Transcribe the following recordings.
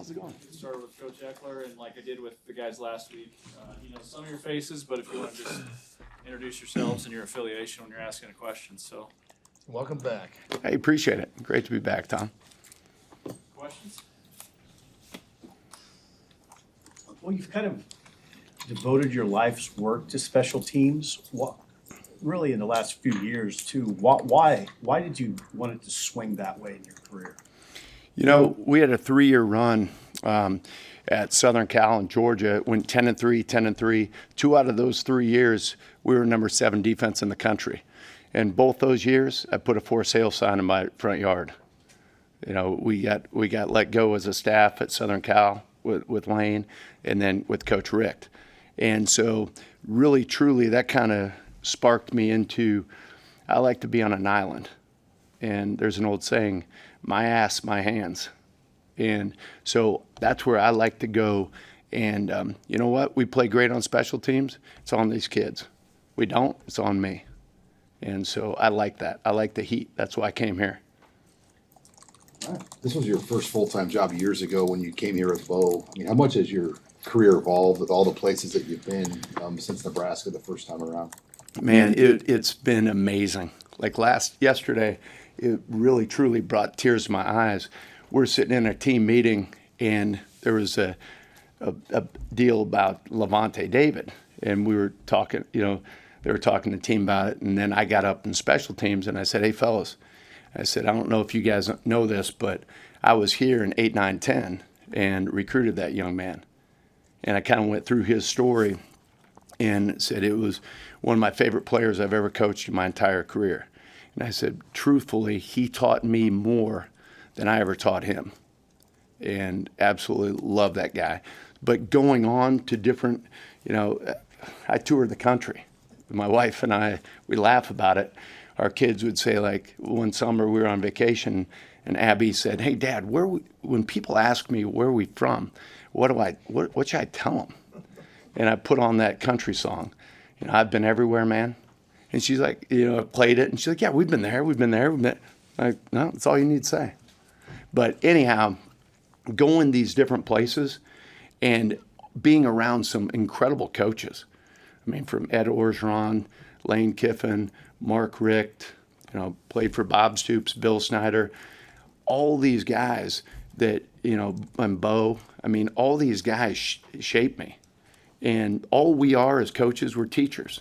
How's it going? Started with Coach Ekeler, and like I did with the guys last week, some of your faces, but if you want to just introduce yourselves and your affiliation when you're asking a question. So, Welcome back. I appreciate it. Great to be back, Tom. questions? Well, you've kind of devoted your life's work to special teams. What, really, in the last few years too. Why did you want it to swing that way in your career? You know, we had a 3-year run at Southern Cal in Georgia. It went 10-3, 10-3. 2 out of those 3 years, we were number 7 defense in the country. And both those years, I put a for sale sign in my front yard. You know, we got let go as a staff at Southern Cal with Lane, and then with Coach Richt. And so, really, truly, that kind of sparked me into, I like to be on an island. And there's an old saying, my ass, my hands. And so that's where I like to go. And you know what? We play great on special teams. It's on these kids. We don't, it's on me. And so I like that. I like the heat. That's why I came here. All right. This was your first full-time job years ago when you came here with Bo. I mean, how much has your career evolved with all the places that you've been since Nebraska the first time around? Man, it's been amazing. Like yesterday, it really truly brought tears to my eyes. We're sitting in a team meeting, and there was a deal about Levante David, and we were talking. They were talking to the team about it, and then I got up in special teams, and I said, "Hey, fellas," I said, "I don't know if you guys know this, but I was here in 8, 9, 10 and recruited that young man," and I kind of went through his story and said it was one of my favorite players I've ever coached in my entire career. And I said, truthfully, he taught me more than I ever taught him. And absolutely love that guy. But going on to different, I toured the country. My wife and I, we laugh about it. Our kids would say, like, one summer we were on vacation, and Abby said, "Hey, Dad, when people ask me where we from, what should I tell them?" And I put on that country song. I've been everywhere, man. And she's like, played it. And she's like, "Yeah, we've been there. Like, no, that's all you need to say. But anyhow, going these different places and being around some incredible coaches. I mean, from Ed Orgeron, Lane Kiffin, Mark Richt, played for Bob Stoops, Bill Snyder, all these guys that, and Bo, I mean, all these guys shaped me. And all we are as coaches, we're teachers.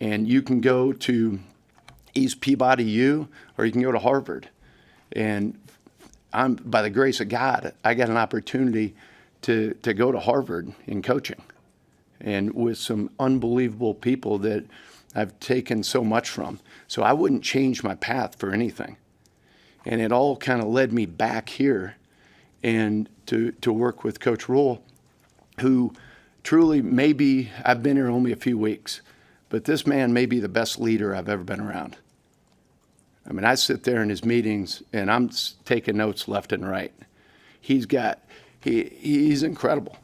And you can go to East Peabody U, or you can go to Harvard. And I'm, by the grace of God, I got an opportunity to go to Harvard in coaching, and with some unbelievable people that I've taken so much from. So I wouldn't change my path for anything. And it all kind of led me back here and to work with Coach Rule, who truly, maybe I've been here only a few weeks, but this man may be the best leader I've ever been around. I mean, I sit there in his meetings, and I'm taking notes left and right. He's incredible.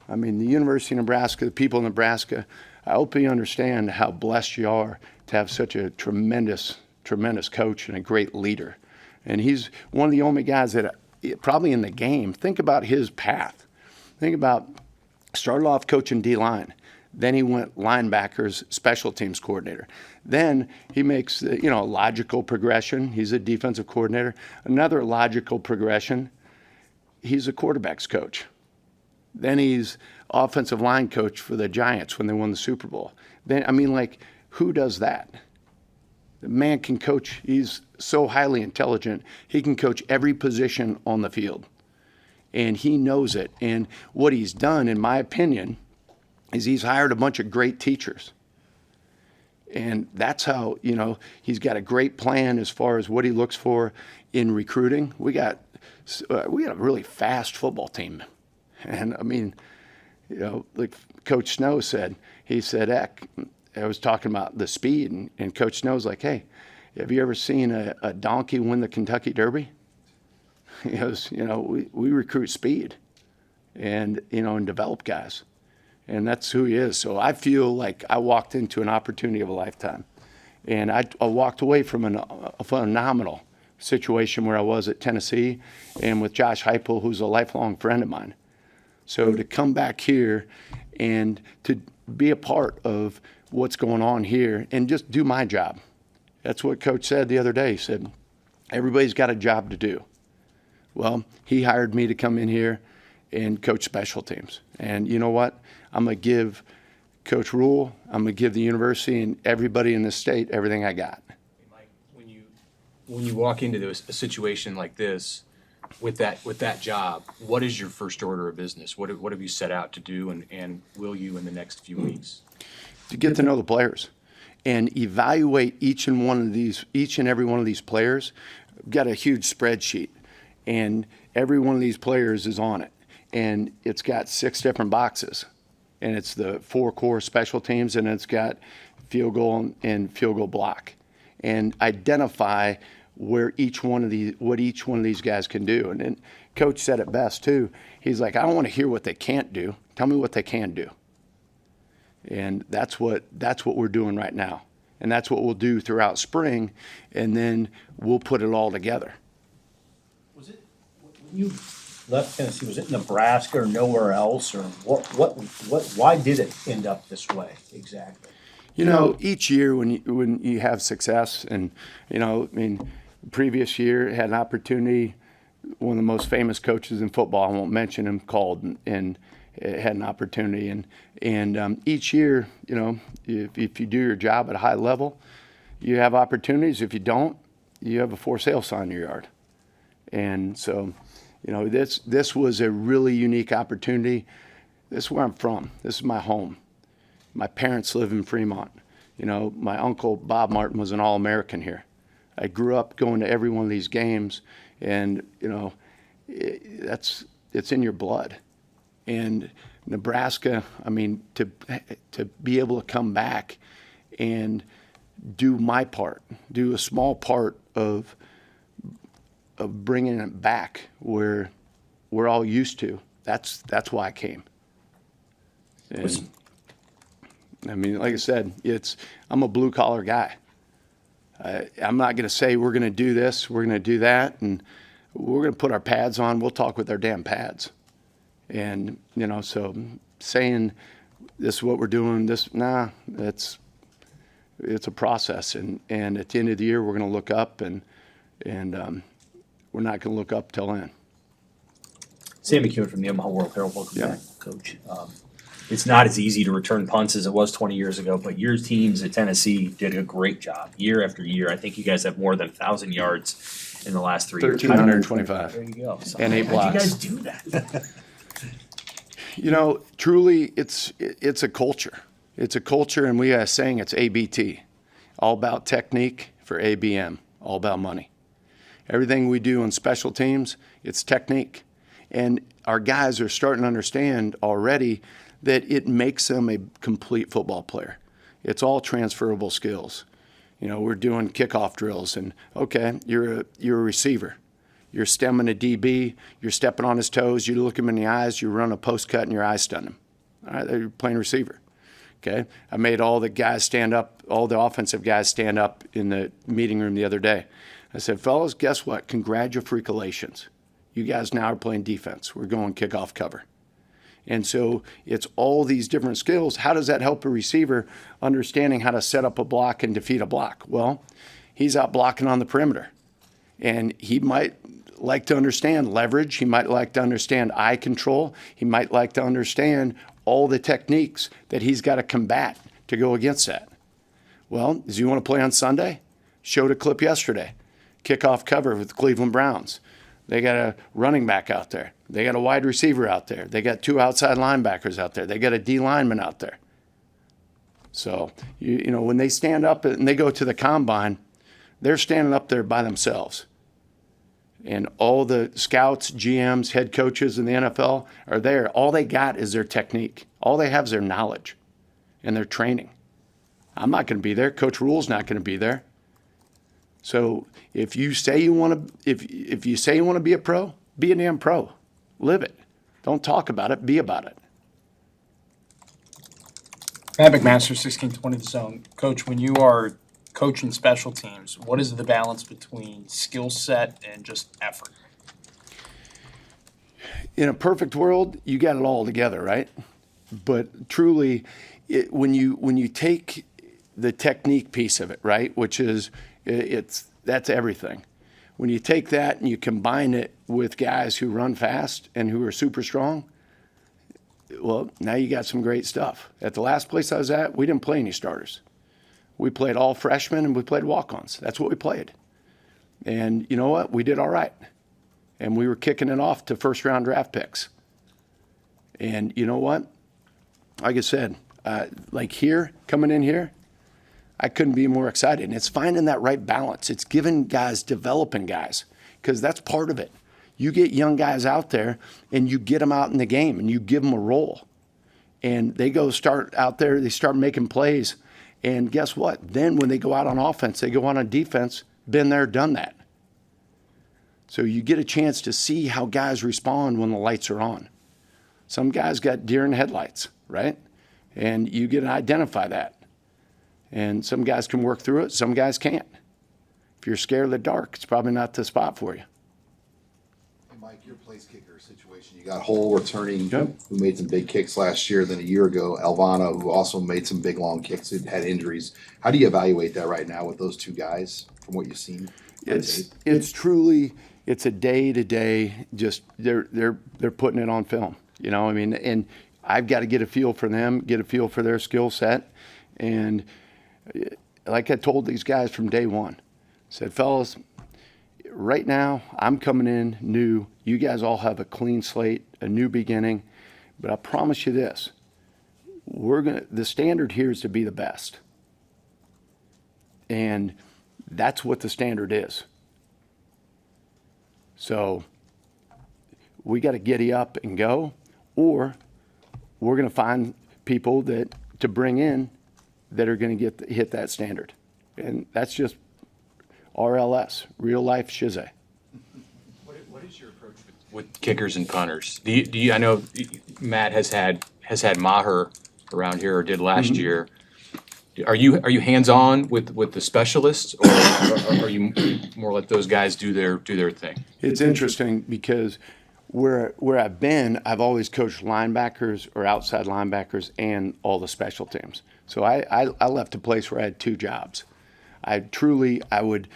I mean, the University of Nebraska, the people of Nebraska, I hope you understand how blessed you are to have such a tremendous, tremendous coach and a great leader. And he's one of the only guys that probably in the game, think about his path. Think about, started off coaching D-line. Then he went linebackers, special teams coordinator. Then he makes, a logical progression. He's a defensive coordinator. Another logical progression, he's a quarterback's coach. Then he's offensive line coach for the Giants when they won the Super Bowl. Then, who does that? The man can coach. He's so highly intelligent. He can coach every position on the field. And he knows it. And what he's done, in my opinion, is he's hired a bunch of great teachers. And that's how, he's got a great plan as far as what he looks for in recruiting. We got a really fast football team. And like Coach Snow said, he said, I was talking about the speed, and Coach Snow's like, "Hey, have you ever seen a donkey win the Kentucky Derby?" He goes, we recruit speed and develop guys. And that's who he is. So I feel like I walked into an opportunity of a lifetime. And I walked away from a phenomenal situation where I was at Tennessee and with Josh Heupel, who's a lifelong friend of mine. So to come back here and to be a part of what's going on here and just do my job. That's what Coach said the other day. He said, everybody's got a job to do. Well, he hired me to come in here and coach special teams. And you know what? I'm going to give Coach Rule, I'm going to give the university and everybody in the state everything I got. Mike, when you walk into a situation like this with that job, what is your first order of business? What have you set out to do, and will you in the next few weeks? To get to know the players and evaluate each and every one of these players. I've got a huge spreadsheet, and every one of these players is on it, and it's got 6 different boxes. And it's the 4 core special teams, and it's got field goal and field goal block, and identify what each one of these guys can do. And then Coach said it best too. He's like, I don't want to hear what they can't do. Tell me what they can do. And that's what we're doing right now, and that's what we'll do throughout spring, and then we'll put it all together. Was it, when you left Tennessee, was it Nebraska or nowhere else, or why did it end up this way exactly? You know, each year when you have success, and previous year had an opportunity. One of the most famous coaches in football, I won't mention him, called and had an opportunity. And each year, if you do your job at a high level, you have opportunities. If you don't, you have a for sale sign in your yard. And so, this was a really unique opportunity. This is where I'm from. This is my home. My parents live in Fremont. My uncle Bob Martin was an All-American here. I grew up going to every one of these games, and it's in your blood. And Nebraska, to be able to come back and do my part, do a small part of bringing it back where we're all used to. That's why I came. And, like I said, I'm a blue collar guy. I'm not going to say we're going to do this, we're going to do that, and we're going to put our pads on. We'll talk with our damn pads. And, so saying this is what we're doing, it's a process. And at the end of the year, we're going to look up, and we're not going to look up till then. Sam McEwen from the Omaha World Herald. Welcome Yeah. back, Coach. It's not as easy to return punts as it was 20 years ago, but your teams at Tennessee did a great job year after year. I think you guys have more than 1,000 yards in the last 3 years. 1,325. There you go. So, And 8 how'd blocks. you guys do that? Truly, it's a culture. It's a culture, and we have a saying, it's ABT. All about technique for ABM, all about money. Everything we do on special teams, it's technique. And our guys are starting to understand already that it makes them a complete football player. It's all transferable skills. We're doing kickoff drills, and okay, you're a receiver. You're stemming a DB, you're stepping on his toes, you look him in the eyes, you run a post cut and your eyes stun him. All right, you're playing receiver. Okay, I made all the guys stand up, all the offensive guys stand up in the meeting room the other day. I said, fellas, guess what? Congratulations. You guys now are playing defense. We're going kickoff cover. And so it's all these different skills. How does that help a receiver understanding how to set up a block and defeat a block? Well, he's out blocking on the perimeter. And he might like to understand leverage. He might like to understand eye control. He might like to understand all the techniques that he's got to combat to go against that. Well, does he want to play on Sunday? Showed a clip yesterday. Kickoff cover with the Cleveland Browns. They got a running back out there. They got a wide receiver out there. They got 2 outside linebackers out there. They got a D lineman out there. So, when they stand up and they go to the combine, they're standing up there by themselves. And all the scouts, GMs, head coaches in the NFL are there. All they got is their technique. All they have is their knowledge and their training. I'm not going to be there. Coach Rule's not going to be there. So if you say you want to, if you say you want to be a pro, be a damn pro. Live it. Don't talk about it. Be about it. Matt McMaster, 1620 The Zone. Coach, when you are coaching special teams, what is the balance between skill set and just effort? In a perfect world, you got it all together, right? But truly, when you take the technique piece of it, right, which is that's everything. When you take that and you combine it with guys who run fast and who are super strong, well, now you got some great stuff. At the last place I was at, we didn't play any starters. We played all freshmen and we played walk-ons. That's what we played. And you know what? We did all right. And we were kicking it off to first-round draft picks. And you know what? Like I said, like here, coming in here, I couldn't be more excited. And it's finding that right balance. It's giving guys, developing guys, because that's part of it. You get young guys out there and you get them out in the game and you give them a role. And they go start out there, they start making plays. And guess what? Then when they go out on offense, they go out on defense, been there, done that. So you get a chance to see how guys respond when the lights are on. Some guys got deer in the headlights, right? And you get to identify that. And some guys can work through it, some guys can't. If you're scared of the dark, it's probably not the spot for you. Hey, Mike, your place kicker situation, you got Hole returning, Yep. who made some big kicks last year, then a year ago, Alvana, who also made some big long kicks, who had injuries. How do you evaluate that right now with those two guys from what you've seen? It's truly, it's a day to day, just they're putting it on film. You know, I mean, and I've got to get a feel for them, get a feel for their skill set. And like I told these guys from day one, said, fellas, right now I'm coming in new. You guys all have a clean slate, a new beginning. But I promise you this, the standard here is to be the best. And that's what the standard is. So we got to giddy up and go, or we're going to find people to bring in that are going to hit that standard. And that's just RLS, real life shizzy. What is your approach with kickers and punters? Do you I know Matt has had Maher around here, or did last year. Are you hands on with the specialists, or are you more let those guys do their thing? It's interesting because where I've been, I've always coached linebackers or outside linebackers and all the special teams. So I left a place where I had two jobs. I would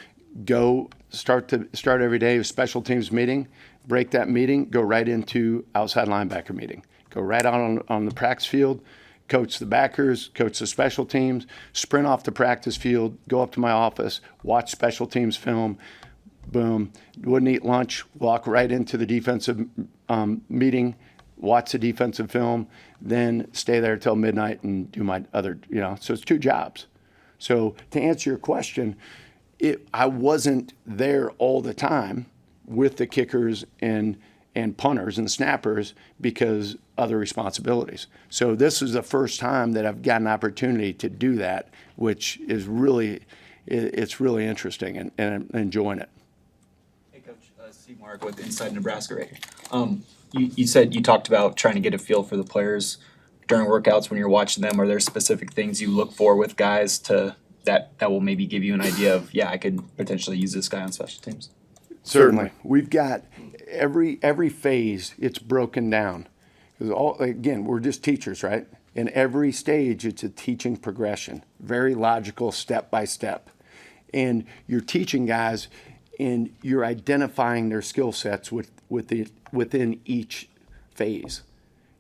go start every day with special teams meeting, break that meeting, go right into outside linebacker meeting, go right out on the practice field, coach the backers, coach the special teams, sprint off the practice field, go up to my office, watch special teams film, boom, wouldn't eat lunch, walk right into the defensive meeting, watch the defensive film, then stay there till midnight and do my other, so it's two jobs. So to answer your question, I wasn't there all the time with the kickers and punters and snappers because other responsibilities. So this is the first time that I've got an opportunity to do that, which is really interesting and I'm enjoying it. Hey, Coach, Steve Mark with Inside Nebraska right here. You said you talked about trying to get a feel for the players during workouts when you're watching them. Are there specific things you look for with guys that will maybe give you an idea of, yeah, I could potentially use this guy on special teams? Certainly. We've got every phase, it's broken down. Because again, we're just teachers, right? In every stage, it's a teaching progression, very logical, step by step. And you're teaching guys and you're identifying their skill sets within each phase.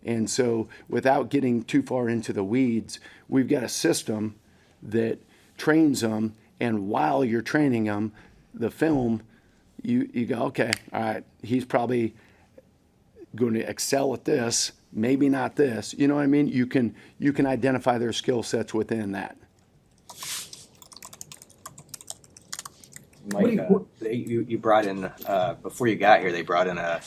And so without getting too far into the weeds, we've got a system that trains them. And while you're training them, the film, you go, okay, all right, he's probably going to excel at this, maybe not this. You know what I mean? You can identify their skill sets within that. Mike, you brought in, before you got here, they brought in a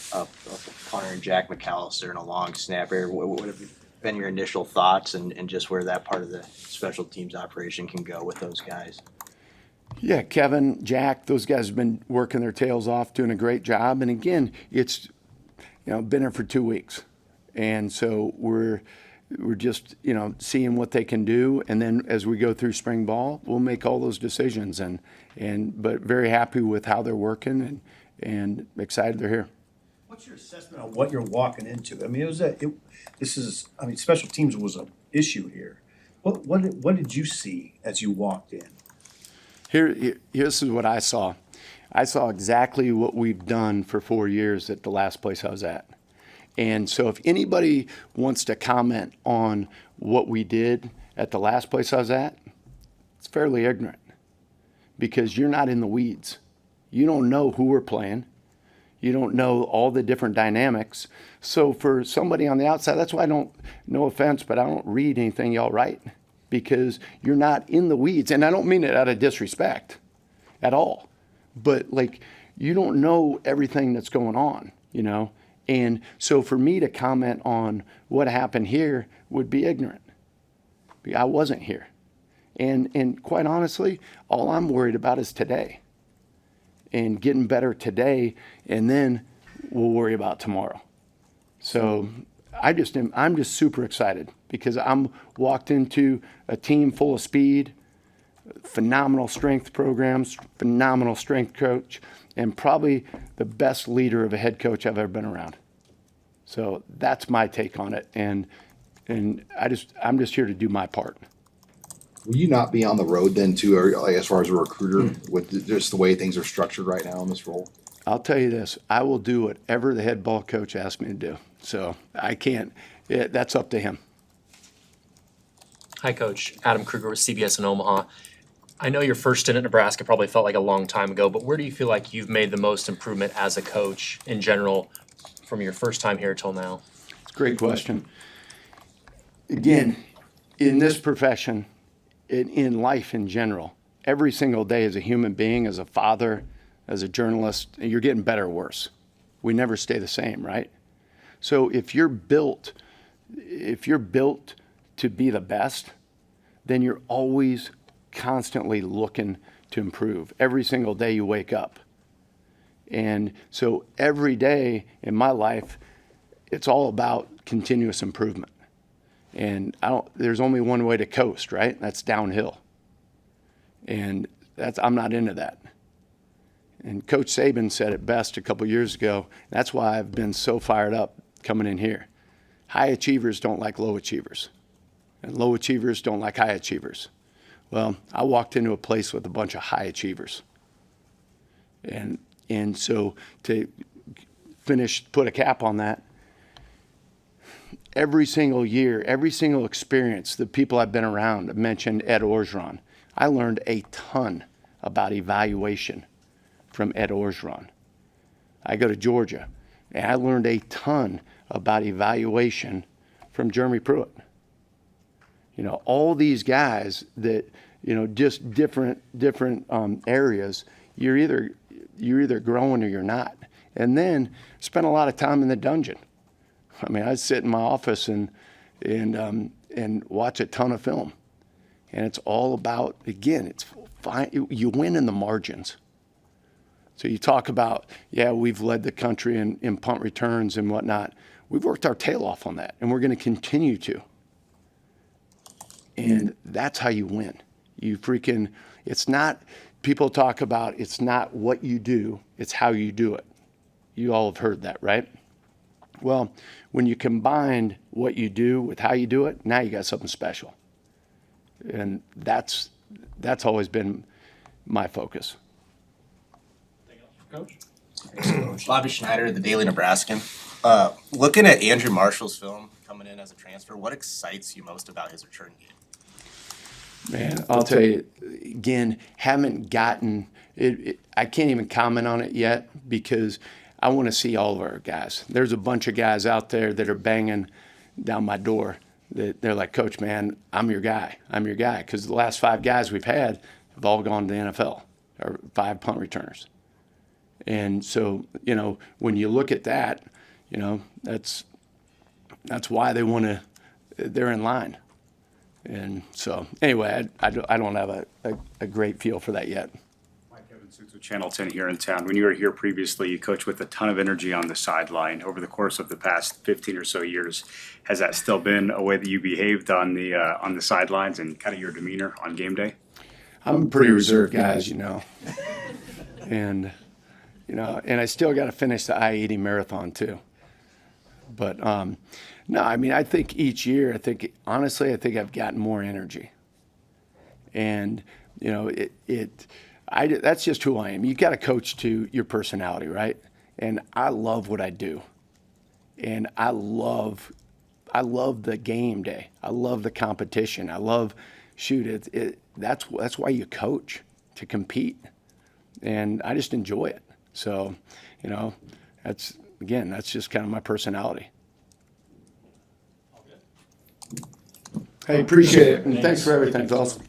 punter and Jack McAllister and a long snapper. What have been your initial thoughts and just where that part of the special teams operation can go with those guys? Yeah, Kevin, Jack, those guys have been working their tails off, doing a great job. And again, it's, been here for 2 weeks. And so we're just, seeing what they can do. And then as we go through spring ball, we'll make all those decisions but very happy with how they're working and excited they're here. What's your assessment on what you're walking into? I mean, special teams was an issue here. What did you see as you walked in? Here's what I saw. I saw exactly what we've done for 4 years at the last place I was at. And so if anybody wants to comment on what we did at the last place I was at, it's fairly ignorant because you're not in the weeds. You don't know who we're playing. You don't know all the different dynamics. So for somebody on the outside, that's why no offense, but I don't read anything y'all write because you're not in the weeds. And I don't mean it out of disrespect at all. But you don't know everything that's going on, And so for me to comment on what happened here would be ignorant. I wasn't here. And quite honestly, all I'm worried about is today and getting better today, and then we'll worry about tomorrow. So I'm just super excited because I'm walked into a team full of speed, phenomenal strength programs, phenomenal strength coach, and probably the best leader of a head coach I've ever been around. So that's my take on it. And I'm just here to do my part. Will you not be on the road then too, or as far as a recruiter, with just the way things are structured right now in this role? I'll tell you this, I will do whatever the head ball coach asks me to do. So I can't, that's up to him. Hi, Coach. Adam Kruger with CBS in Omaha. I know your first stint at Nebraska probably felt like a long time ago, but where do you feel like you've made the most improvement as a coach in general from your first time here till now? Great question. Again, in this profession, in life in general, every single day as a human being, as a father, as a journalist, you're getting better or worse. We never stay the same, right? So if you're built to be the best, then you're always constantly looking to improve. Every single day you wake up. And so every day in my life, it's all about continuous improvement. And there's only one way to coast, right? That's downhill. And I'm not into that. And Coach Saban said it best a couple years ago. That's why I've been so fired up coming in here. High achievers don't like low achievers. And low achievers don't like high achievers. Well, I walked into a place with a bunch of high achievers. And so to put a cap on that, every single year, every single experience, the people I've been around, I mentioned Ed Orgeron. I learned a ton about evaluation from Ed Orgeron. I go to Georgia, and I learned a ton about evaluation from Jeremy Pruitt. All these guys that, just different areas, you're either growing or you're not. And then spent a lot of time in the dungeon. I mean, I'd sit in my office and watch a ton of film. And it's all about, again, it's fine. You win in the margins. So you talk about, we've led the country in punt returns and whatnot. We've worked our tail off on that, and we're going to continue to. And that's how you win. People talk about it's not what you do, it's how you do it. You all have heard that, right? Well, when you combine what you do with how you do it, now you got something special. And that's always been my focus. Coach? Bobby Schneider, the Daily Nebraskan. Looking at Andrew Marshall's film coming in as a transfer, what excites you most about his return game? Man, I'll tell you, again, haven't gotten it. I can't even comment on it yet because I want to see all of our guys. There's a bunch of guys out there that are banging down my door that they're like, Coach, man, I'm your guy. I'm your guy. Because the last 5 guys we've had have all gone to the NFL, or 5 punt returners. And so, when you look at that, that's why they're in line. And so, anyway, I don't have a great feel for that yet. Mike Evans, with Channel 10 here in town. When you were here previously, you coached with a ton of energy on the sideline. Over the course of the past 15 or so years, has that still been a way that you behaved on the sidelines and kind of your demeanor on game day? I'm a pretty reserved guy, as you know. And, and I still got to finish the I-80 marathon too. But, no, I mean, I think each year, honestly, I think I've gotten more energy. And, that's just who I am. You got to coach to your personality, right? And I love what I do. And I love the game day. I love the competition. I love, that's why you coach, to compete. And I just enjoy it. So, that's just kind of my personality. Hey, appreciate it. And thanks for everything, fellas.